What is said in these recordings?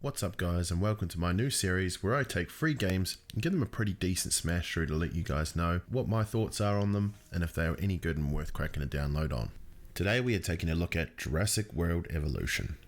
What's up guys, and welcome to my new series where I take free games and give them a pretty decent smash through to let you guys know what my thoughts are on them and if they are any good and worth cracking a download on. Today we are taking a look at Jurrassic World Evolution.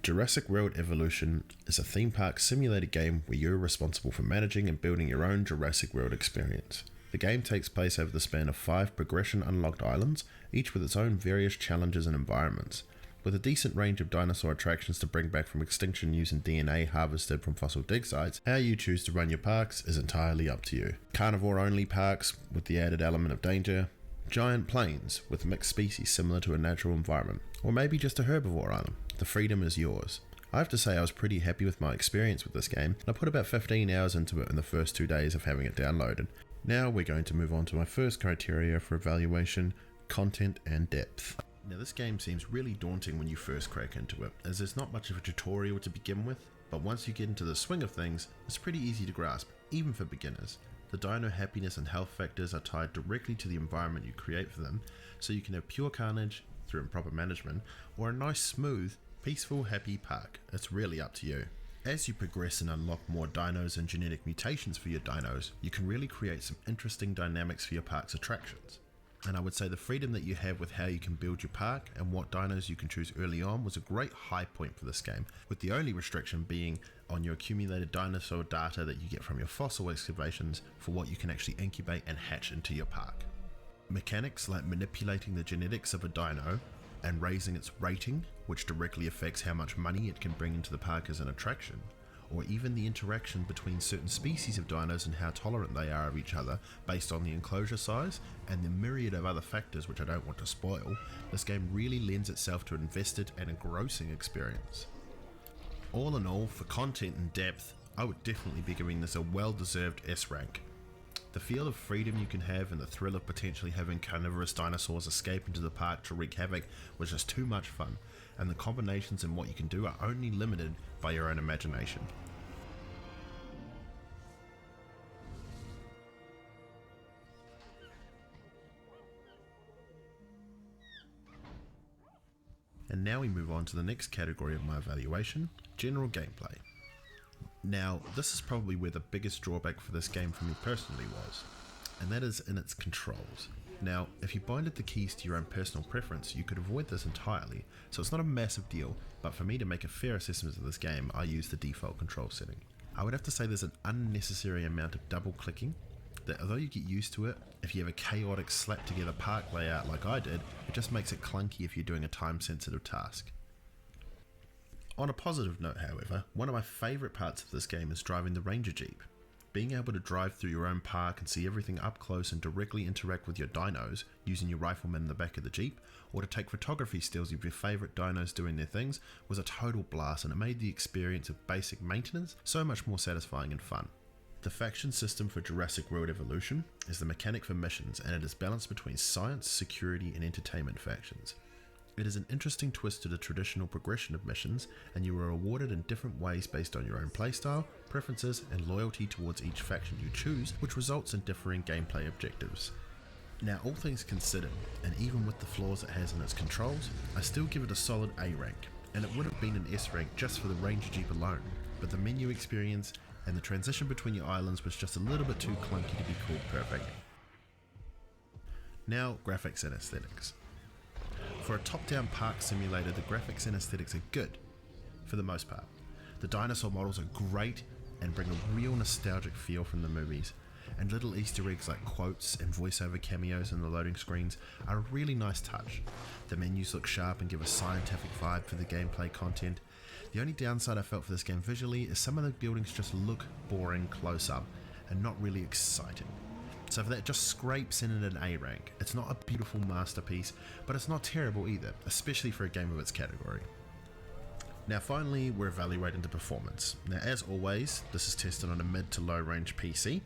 Jurrassic World Evolution is a theme park simulated game where you're responsible for managing and building your own Jurassic World experience. The game takes place over the span of 5 progression unlocked islands, each with its own various challenges and environments. With a decent range of dinosaur attractions to bring back from extinction using DNA harvested from fossil dig sites, how you choose to run your parks is entirely up to you. Carnivore only parks with the added element of danger, giant plains with mixed species similar to a natural environment, or maybe just a herbivore island. The freedom is yours. I have to say I was pretty happy with my experience with this game, and I put about 15 hours into it in the first 2 days of having it downloaded. Now we're going to move on to my first criteria for evaluation: content and depth. Now this game seems really daunting when you first crack into it, as there's not much of a tutorial to begin with, but once you get into the swing of things, it's pretty easy to grasp, even for beginners. The dino happiness and health factors are tied directly to the environment you create for them, so you can have pure carnage through improper management, or a nice smooth, peaceful, happy park. It's really up to you. As you progress and unlock more dinos and genetic mutations for your dinos, you can really create some interesting dynamics for your park's attractions. And I would say the freedom that you have with how you can build your park and what dinos you can choose early on was a great high point for this game, with the only restriction being on your accumulated dinosaur data that you get from your fossil excavations for what you can actually incubate and hatch into your park. Mechanics like manipulating the genetics of a dino and raising its rating, which directly affects how much money it can bring into the park as an attraction, or even the interaction between certain species of dinos and how tolerant they are of each other based on the enclosure size and the myriad of other factors which I don't want to spoil, this game really lends itself to an invested and engrossing experience. All in all, for content and depth, I would definitely be giving this a well-deserved S rank. The feel of freedom you can have and the thrill of potentially having carnivorous dinosaurs escape into the park to wreak havoc was just too much fun, and the combinations in what you can do are only limited by your own imagination. And now we move on to the next category of my evaluation: general gameplay. Now, this is probably where the biggest drawback for this game for me personally was, and that is in its controls. Now, if you binded the keys to your own personal preference, you could avoid this entirely, so it's not a massive deal, but for me to make a fair assessment of this game, I use the default control setting. I would have to say there's an unnecessary amount of double clicking, that although you get used to it, if you have a chaotic slap together park layout like I did, it just makes it clunky if you're doing a time sensitive task. On a positive note, however, one of my favourite parts of this game is driving the Ranger Jeep. Being able to drive through your own park and see everything up close and directly interact with your dinos using your rifleman in the back of the Jeep, or to take photography stills of your favourite dinos doing their things, was a total blast, and it made the experience of basic maintenance so much more satisfying and fun. The faction system for Jurrassic World Evolution is the mechanic for missions, and it is balanced between science, security and entertainment factions. It is an interesting twist to the traditional progression of missions, and you are rewarded in different ways based on your own playstyle, preferences and loyalty towards each faction you choose, which results in differing gameplay objectives. Now, all things considered, and even with the flaws it has in its controls, I still give it a solid A rank, and it would have been an S rank just for the Ranger Jeep alone, but the menu experience and the transition between your islands was just a little bit too clunky to be called perfect. Now, graphics and aesthetics. For a top-down park simulator, the graphics and aesthetics are good, for the most part. The dinosaur models are great and bring a real nostalgic feel from the movies, and little Easter eggs like quotes and voiceover cameos in the loading screens are a really nice touch. The menus look sharp and give a scientific vibe for the gameplay content. The only downside I felt for this game visually is some of the buildings just look boring close up and not really exciting. So for that, just scrapes in at an A rank. It's not a beautiful masterpiece, but it's not terrible either, especially for a game of its category. Now finally, we're evaluating the performance. Now as always, this is tested on a mid to low range PC,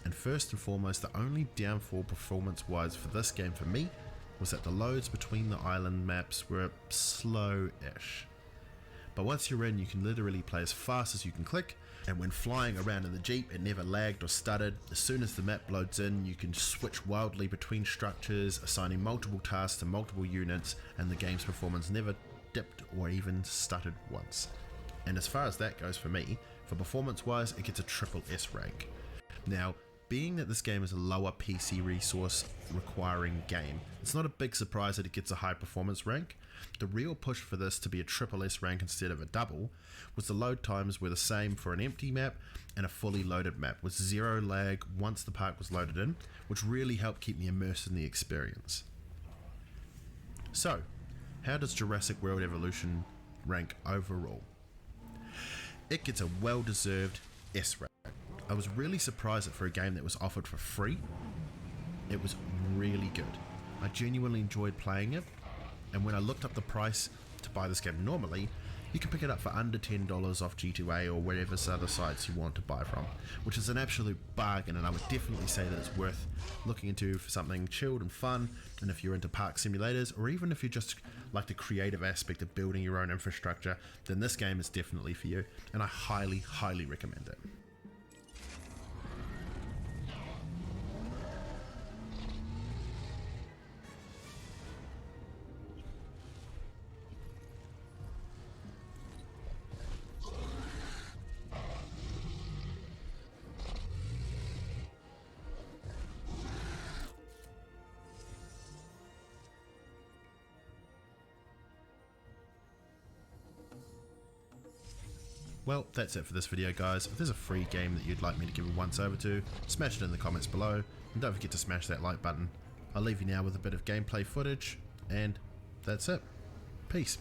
and first and foremost, the only downfall performance wise for this game for me was that the loads between the island maps were slow-ish. But once you're in, you can literally play as fast as you can click, and when flying around in the Jeep, it never lagged or stuttered. As soon as the map loads in, you can switch wildly between structures, assigning multiple tasks to multiple units, and the game's performance never dipped or even stuttered once. And as far as that goes for me, for performance wise, it gets a triple S rank. Now, being that this game is a lower PC resource requiring game, it's not a big surprise that it gets a high performance rank. The real push for this to be a triple S rank instead of a double was the load times were the same for an empty map and a fully loaded map with zero lag once the park was loaded in, which really helped keep me immersed in the experience. So, how does Jurrassic World Evolution rank overall? It gets a well-deserved S rank. I was really surprised that for a game that was offered for free, it was really good. I genuinely enjoyed playing it, and when I looked up the price to buy this game normally, you can pick it up for under $10 off G2A or whatever other sites you want to buy from, which is an absolute bargain, and I would definitely say that it's worth looking into for something chilled and fun, and if you're into park simulators, or even if you just like the creative aspect of building your own infrastructure, then this game is definitely for you, and I highly, highly recommend it. Well, that's it for this video, guys. If there's a free game that you'd like me to give a once over to, smash it in the comments below, and don't forget to smash that like button. I'll leave you now with a bit of gameplay footage, and that's it. Peace.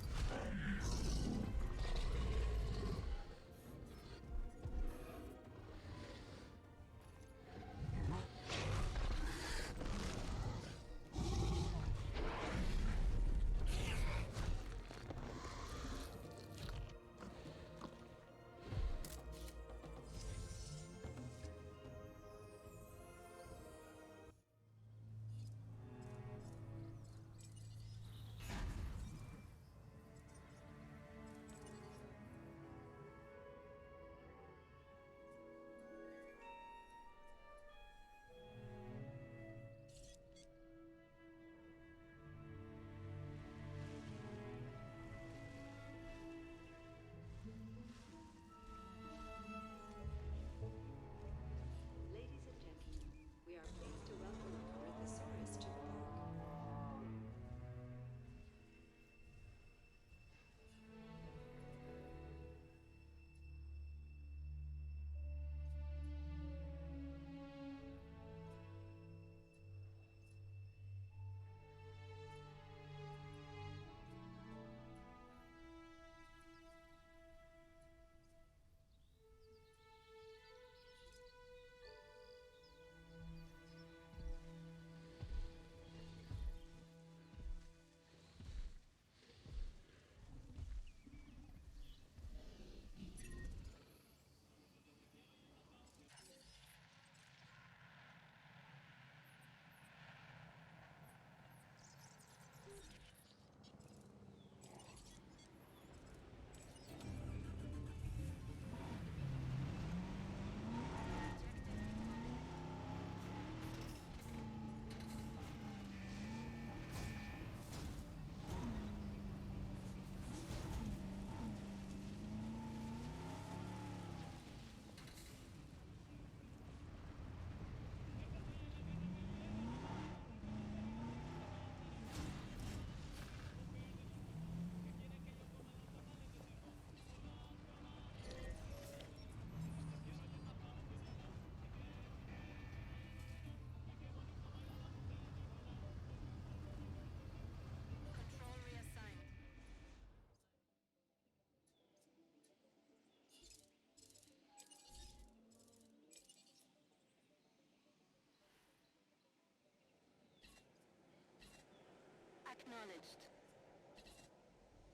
Acknowledged.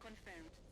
Confirmed.